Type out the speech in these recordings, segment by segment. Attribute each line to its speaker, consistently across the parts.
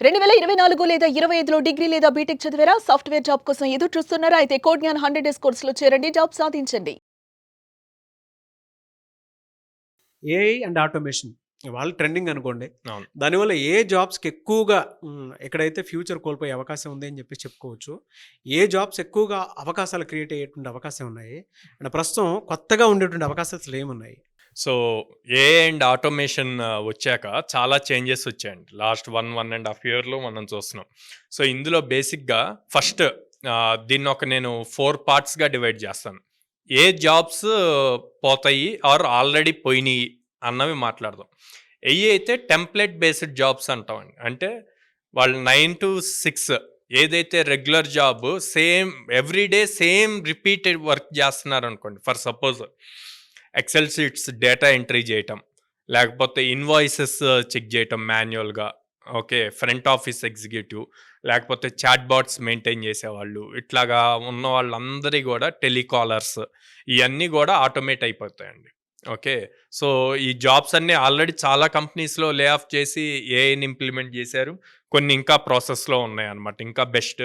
Speaker 1: 2024 లేదా 25లో డిగ్రీ లేదా బీటెక్ చదివారా? సాఫ్ట్‌వేర్ జాబ్ కోసం ఎదురు చూస్తున్నారా? అయితే కోడ్ జ్ఞాన్ 100 డేస్ కోర్సులో చేరండి. జాబ్ సాధించండి.
Speaker 2: ఏఐ అండ్ ఆటోమేషన్ వాళ్ళు ట్రెండింగ్ అనుకోండి.
Speaker 3: అవును.
Speaker 2: దానివల్ల ఏ జాబ్స్‌కి ఎక్కువగా ఎక్కడైతే ఫ్యూచర్ కోల్పోయే అవకాశం ఉంది అని చెప్పేసి చెప్పుకోవచ్చు. ఏ జాబ్స్ ఎక్కువగా అవకాశాలు క్రియేట్ అయ్యేటువంటి అవకాశం ఉన్నాయి. అండ్ ప్రస్తుతం కొత్తగా ఉండేటువంటి అవకాశాలు అసలేమున్నాయి?
Speaker 3: సో, ఏఐ అండ్ ఆటోమేషన్ వచ్చాక చాలా చేంజెస్ వచ్చాయండి. లాస్ట్ 1.5 ఇయర్‌లో మనం చూస్తున్నాం. సో, ఇందులో బేసిక్‌గా ఫస్ట్ దీన్నొక నేను 4 పార్ట్స్‌గా డివైడ్ చేస్తాను. ఏ జాబ్స్ పోతాయి ఆర్ ఆల్రెడీ పోయినియి అన్నవి మాట్లాడదాం. ఏయి అయితే టెంప్లేట్ బేస్డ్ జాబ్స్ అంటామండి. అంటే వాళ్ళు 9-6 ఏదైతే regular job same every day same repeated work చేస్తున్నారనుకోండి. For suppose excel sheets data entry చేయటం, లేకపోతే ఇన్వాయిసెస్ చెక్ చేయటం మాన్యువల్‌గా. ఓకే. ఫ్రంట్ ఆఫీస్ ఎగ్జిక్యూటివ్, లేకపోతే చాట్ బాట్స్ మెయింటైన్ చేసేవాళ్ళు. ఇట్లాగా ఉన్న వాళ్ళందరి గూడా టెలికాలర్స్ ఇయన్నీ గూడా ఆటోమేట్ అయిపోతాయండి. ఓకే. సో, ఈ జాబ్స్ అన్నీ ఆల్రెడీ చాలా కంపెనీస్‌లో లే ఆఫ్ చేసి ఏఐని ఇంప్లిమెంట్ చేశారు. కొన్ని ఇంకా ప్రాసెస్‌లో ఉన్నాయన్నమాట. ఇంకా బెస్ట్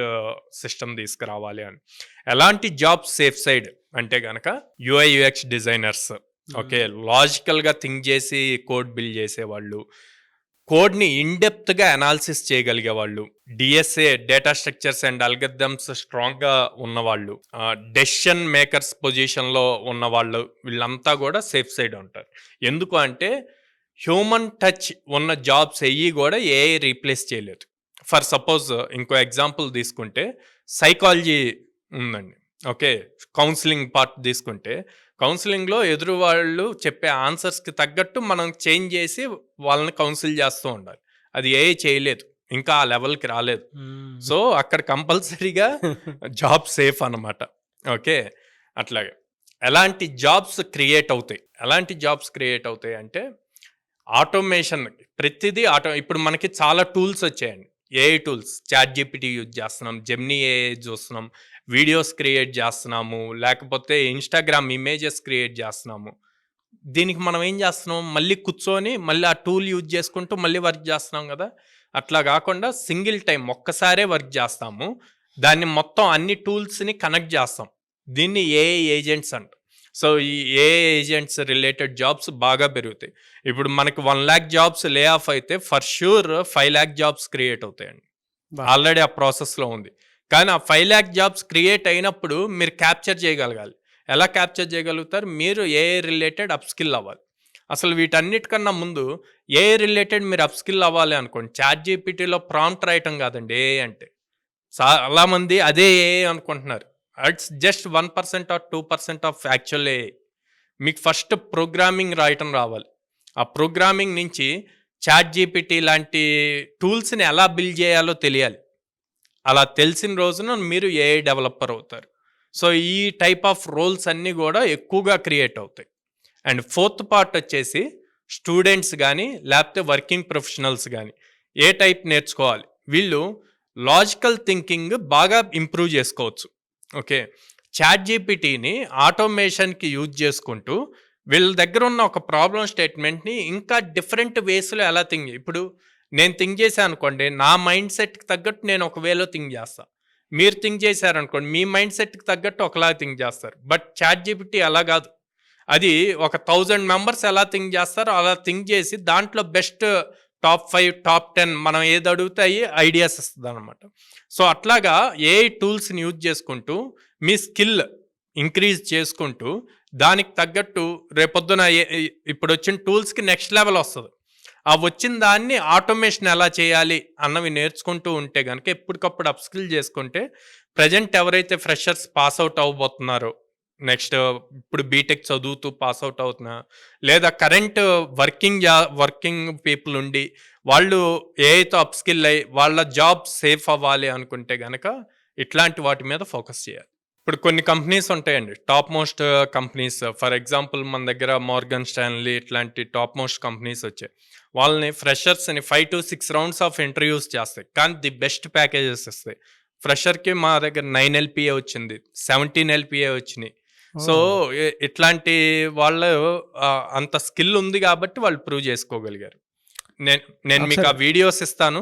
Speaker 3: సిస్టమ్ తీసుకురావాలి అని. ఎలాంటి జాబ్స్ సేఫ్ సైడ్ అంటే గనక యూఐ, యూఎక్స్ డిజైనర్స్. ఓకే. లాజికల్‌గా థింక్ చేసి కోడ్ బిల్డ్ చేసేవాళ్ళు. కోడ్‌ని ఇన్ డెప్త్‌గా అనాలిసిస్ చేయగలిగేవాళ్ళు. DSA data structures and algorithms స్ట్రాంగ్‌గా ఉన్నవాళ్ళు. డెసిషన్ మేకర్స్ పొజిషన్‌లో ఉన్నవాళ్ళు. వీళ్ళంతా కూడా సేఫ్ సైడ్ ఉంటారు. ఎందుకు అంటే హ్యూమన్ టచ్ ఉన్న జాబ్స్ ఎయ్యి కూడా ఏఐ రీప్లేస్ చేయలేదు. ఫర్ సపోజ్ ఇంకో ఎగ్జాంపుల్ తీసుకుంటే సైకాలజీ ఉందండి. ఓకే. కౌన్సిలింగ్ పార్ట్ తీసుకుంటే కౌన్సిలింగ్‌లో ఎదురు వాళ్ళు చెప్పే ఆన్సర్స్‌కి తగ్గట్టు మనం చేంజ్ చేసి వాళ్ళని కౌన్సిల్ చేస్తూ ఉండాలి. అది ఏఐ చేయలేదు. ఇంకా ఆ లెవెల్‌కి రాలేదు. సో, అక్కడ కంపల్సరీగా జాబ్ సేఫ్ అనమాట. ఓకే. అట్లాగే. ఎలాంటి జాబ్స్ క్రియేట్ అవుతాయి? ఎలాంటి జాబ్స్ క్రియేట్ అవుతాయి అంటే ఆటోమేషన్ ప్రతిదీ ఇప్పుడు మనకి చాలా టూల్స్ వచ్చాయండి. AI tools. చాట్‌జీపీటీ యూజ్ చేస్తున్నాం. జెమినీ ఏఐ చూస్తున్నాం. వీడియోస్ క్రియేట్ చేస్తున్నాము. లేకపోతే ఇన్‌స్టాగ్రామ్ ఇమేజెస్ క్రియేట్ చేస్తున్నాము. దీనికి మనం ఏం చేస్తున్నాం? మళ్ళీ కూర్చొని మళ్ళీ ఆ టూల్ యూజ్ చేసుకుంటూ మళ్ళీ వర్క్ చేస్తున్నాం గదా! అట్లా గాకుండా సింగిల్ టైమ్ ఒక్కసారే వర్క్ చేస్తాము. దాన్ని మొత్తం అన్ని టూల్స్‌ని కనెక్ట్ చేస్తాం. దీన్ని ఏఐ ఏజెంట్స్ అంటాం. సో, ఈ ఏఐ ఏజెంట్స్ రిలేటెడ్ జాబ్స్ బాగా పెరుగుతాయి. ఇప్పుడు మనకి 1,00,000 జాబ్స్ లే ఆఫ్ అయితే ఫర్ ష్యూర్ 5,00,000 జాబ్స్ క్రియేట్ అవుతాయండి.
Speaker 2: బా!
Speaker 3: ఆల్రెడీ ఆ ప్రాసెస్‌లో ఉంది. కానీ ఆ 5,00,000 జాబ్స్ క్రియేట్ అయినప్పుడు మీరు క్యాప్చర్ చేయగలగాలి. ఎలా క్యాప్చర్ చేయగలుగుతారు? మీరు ఏఐ రిలేటెడ్ అప్ స్కిల్ అవ్వాలి. అసలు వీటన్నిటికన్నా ముందు ఏఐ రిలేటెడ్ మీరు అప్ స్కిల్ అవ్వాలి అనుకోండి. చాట్‌జీపీటీలో ప్రాంప్ట్ రాయటం కాదండి ఏఐ అంటే. చాలామంది అదే ఏఐ అనుకుంటున్నారు. It's just 1% or 2% of actual AI. మీకు ఫస్ట్ ప్రోగ్రామింగ్ రాయటం రావాలి. ఆ ప్రోగ్రామింగ్ నుంచి చాట్‌జీపీటీ లాంటి టూల్స్‌ని ఎలా బిల్డ్ చేయాలో తెలియాలి. అలా తెలిసిన రోజున మీరు ఏఐ డెవలపర్ అవుతారు. సో, ఈ టైప్ ఆఫ్ రోల్స్ అన్నీ గూడా ఎక్కువగా క్రియేట్ అవుతాయి. అండ్ ఫోర్త్ పార్ట్ వచ్చేసి స్టూడెంట్స్ గానీ, లేకపోతే వర్కింగ్ ప్రొఫెషనల్స్ గానీ ఏ టైప్ నేర్చుకోవాలి? వీళ్ళు లాజికల్ థింకింగ్ బాగా ఇంప్రూవ్ చేసుకోవచ్చు. ఓకే. చాట్‌జీపీటీని ఆటోమేషన్‌కి యూజ్ చేసుకుంటూ వీళ్ళ దగ్గర ఉన్న ఒక ప్రాబ్లమ్ స్టేట్మెంట్‌ని ఇంకా డిఫరెంట్ వేస్‌లో ఎలా ఇప్పుడు నేను థింక్ చేశాననుకోండి, నా మైండ్ సెట్‌కి తగ్గట్టు నేను ఒక వేలో థింక్ చేస్తా. మీరు థింక్ చేశారనుకోండి, మీ మైండ్ సెట్‌కి తగ్గట్టు ఒకలాగా థింక్ చేస్తారు. బట్ చాట్‌జీపీటీ అలా కాదు. అది ఒక 1000 మెంబర్స్ ఎలా థింక్ చేస్తారో అలా థింక్ చేసి దాంట్లో బెస్ట్ టాప్ 5, టాప్ 10 మనం ఏది అడిగితే అయ్యి ఐడియాస్ ఇస్తదనమాట. సో, అట్లాగా ఏఐ టూల్స్‌ని యూజ్ చేసుకుంటూ మీ స్కిల్ ఇంక్రీజ్ చేసుకుంటూ దానికి తగ్గట్టు రేపొద్దున ఇప్పుడొచ్చిన టూల్స్‌కి నెక్స్ట్ లెవెల్ వస్తది. ఆ వచ్చిన దాన్ని ఆటోమేషన్ ఎలా చేయాలి అన్నవి నేర్చుకుంటూ ఉంటే గనక ఎప్పటికప్పుడు అప్ స్కిల్ చేసుకుంటే ప్రెజెంట్ ఎవరైతే ఫ్రెషర్స్ పాస్ అవుట్ అవ్వబోతున్నారో నెక్స్ట్ ఇప్పుడు బీటెక్ చదువుతూ పాస్ అవుట్ అవుతున్నా లేదా కరెంట్ వర్కింగ్ పీపుల్ ఉండి వాళ్ళు ఏఐతో అప్ స్కిల్ అయ్యి వాళ్ళ జాబ్ సేఫ్ అవ్వాలి అనుకుంటే గనక ఇట్లాంటి వాటి మీద ఫోకస్ చేయాలి. ఇప్పుడు కొన్ని కంపెనీస్ ఉంటాయండి. Top most companies. For example మన దగ్గర మోర్గన్ స్టాన్లీ ఇట్లాంటి టాప్ మోస్ట్ కంపెనీస్ వచ్చాయి. వాళ్ళని ఫ్రెషర్స్‌ని 5-6 రౌండ్స్ ఆఫ్ ఇంటర్వ్యూస్ చేస్తాయి. కానీ ది బెస్ట్ ప్యాకేజెస్ ఇస్తాయి. ఫ్రెషర్‌కి మా దగ్గర 9 ఎల్‌పీఏ వచ్చింది. 17 ఎల్‌పీఏ వచ్చినాయి. సో,
Speaker 2: ఓహ్!
Speaker 3: ఇట్లాంటి వాళ్ళు అంత స్కిల్ ఉంది కాబట్టి వాళ్ళు ప్రూవ్ చేసుకోగలిగారు. నేను మీకు ఆ వీడియోస్ ఇస్తాను,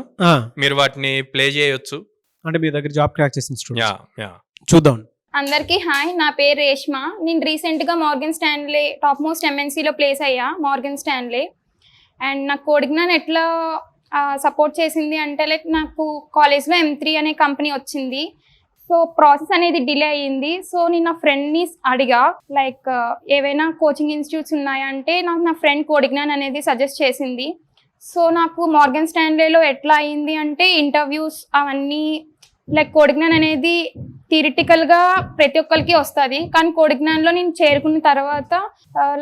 Speaker 3: మీరు వాటిని ప్లే చేయొచ్చు.
Speaker 2: అంటే మీ దగ్గర జాబ్ క్రాక్ చేసిన
Speaker 3: యా
Speaker 2: స్టూడెంట్స్
Speaker 3: యా
Speaker 2: చూద్దాం.
Speaker 4: అందరికీ హాయ్, నా పేరు రేష్మ. నేను రీసెంట్గా మార్గన్ స్టాన్లే టాప్ మోస్ట్ ఎంఎన్సీలో ప్లేస్ అయ్యా, మార్గన్ స్టాన్లే. అండ్ నాకు కోడిజ్ఞాన్ ఎట్లా సపోర్ట్ చేసింది అంటే, లైక్ నాకు కాలేజ్లో M3 అనే కంపెనీ వచ్చింది. సో ప్రాసెస్ అనేది డిలే అయ్యింది. సో నేను నా ఫ్రెండ్ని అడిగా, లైక్ ఏవైనా కోచింగ్ ఇన్స్టిట్యూట్స్ ఉన్నాయా అంటే, నాకు నా ఫ్రెండ్ కోడిజ్ఞాన్ అనేది సజెస్ట్ చేసింది. సో నాకు మార్గన్ స్టాన్లేలో ఎట్లా అయింది అంటే, ఇంటర్వ్యూస్ అవన్నీ లైక్ కోడిజ్ఞాన్ అనేది థియరిటికల్గా ప్రతి ఒక్కరికి వస్తుంది, కానీ కోడిజ్ఞాన్లో నేను చేరుకున్న తర్వాత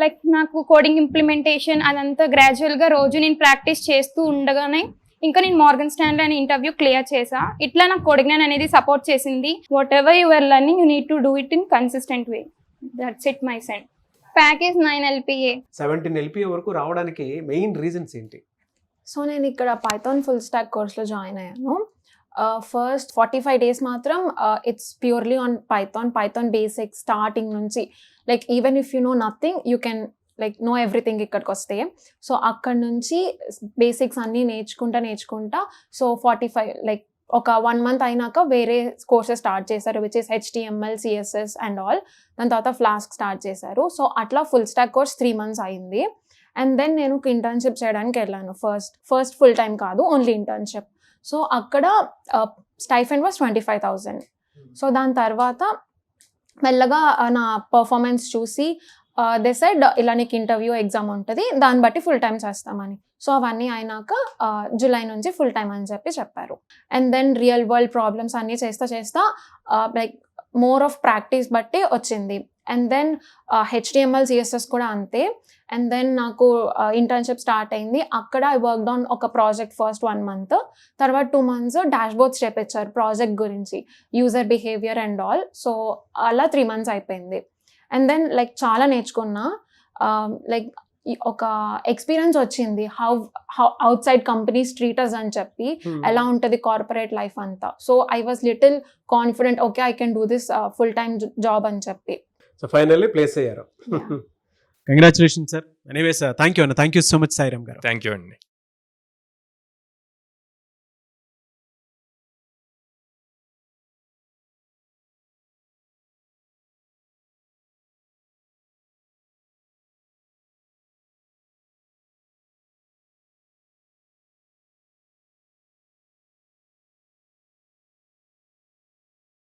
Speaker 4: లైక్ నాకు కోడింగ్ ఇంప్లిమెంటేషన్ అదంతా గ్రాడ్యువల్గా రోజు నేను ప్రాక్టీస్ చేస్తూ ఉండగానే ఇంకా నేను మార్గన్ స్టాన్లే అనే ఇంటర్వ్యూ క్లియర్ చేసా. ఇట్లా నాకు కోడిజ్ఞాన్ అనేది సపోర్ట్ చేసింది. Whatever you are learning, you need to do it in consistent way. That's it my send. Package 9 LPA.
Speaker 2: 17 LPA వరకు రావడానికి మెయిన్ రీజన్స్ ఏంటి?
Speaker 5: సో నేను ఇక్కడ పైథాన్ ఫుల్ స్టాక్ కోర్స్లో జాయిన్ అయ్యాను. ఫస్ట్ 45 days మాత్రం it's purely on Python basics starting నుంచి. Like even if you know nothing, you can like know everything ఇక్కడికి వస్తే. సో అక్కడ నుంచి బేసిక్స్ అన్నీ నేర్చుకుంటా సో 45 లైక్ ఒక 1 month అయినాక వేరే కోర్సెస్ స్టార్ట్ చేశారు, which is HTML, CSS and all. దాని తర్వాత ఫ్లాస్క్ స్టార్ట్ చేశారు. సో అట్లా ఫుల్ స్టాక్ కోర్స్ 3 months అయింది. అండ్ దెన్ నేను ఇంటర్న్షిప్ చేయడానికి వెళ్ళాను. ఫస్ట్ ఫుల్ టైం కాదు, ఓన్లీ ఇంటర్న్షిప్. సో అక్కడ స్టైఫండ్ వాస్ 25,000. సో దాని తర్వాత మెల్లగా నా పర్ఫార్మెన్స్ చూసి దే సెడ్ ఇలా నీకు ఇంటర్వ్యూ ఎగ్జామ్ ఉంటుంది, దాన్ని బట్టి ఫుల్ టైం చేస్తామని. సో అవన్నీ అయినాక జూలై నుంచి ఫుల్ టైం అని చెప్పారు. And then real world problems అన్నీ చేస్తా లైక్ మోర్ ఆఫ్ ప్రాక్టీస్ బట్టి వచ్చింది. అండ్ దెన్ HTML, CSS కూడా అంతే. అండ్ దెన్ నాకు ఇంటర్న్షిప్ స్టార్ట్ అయింది. అక్కడ ఐ వర్క్డ్ ఆన్ ఒక ప్రాజెక్ట్ ఫస్ట్ 1 month, తర్వాత 2 months డాష్ బోర్డ్స్ చేపించారు ప్రాజెక్ట్ గురించి, user behaviour and all. So అలా 3 months అయిపోయింది. అండ్ దెన్ లైక్ చాలా నేర్చుకున్నా, లైక్ ఒక ఎక్స్పీరియన్స్ వచ్చింది, how outside companies treat us అని చెప్పి, ఎలా ఉంటుంది కార్పొరేట్ లైఫ్ అంతా. So I was little confident, okay I can do this full time job అని చెప్పి.
Speaker 2: సో ఫైనల్లీ ప్లేస్ అయ్యారు. Congratulation sir. Anyways thank you అన్న, thank you so much Sairam garu.
Speaker 3: Thank you అండి.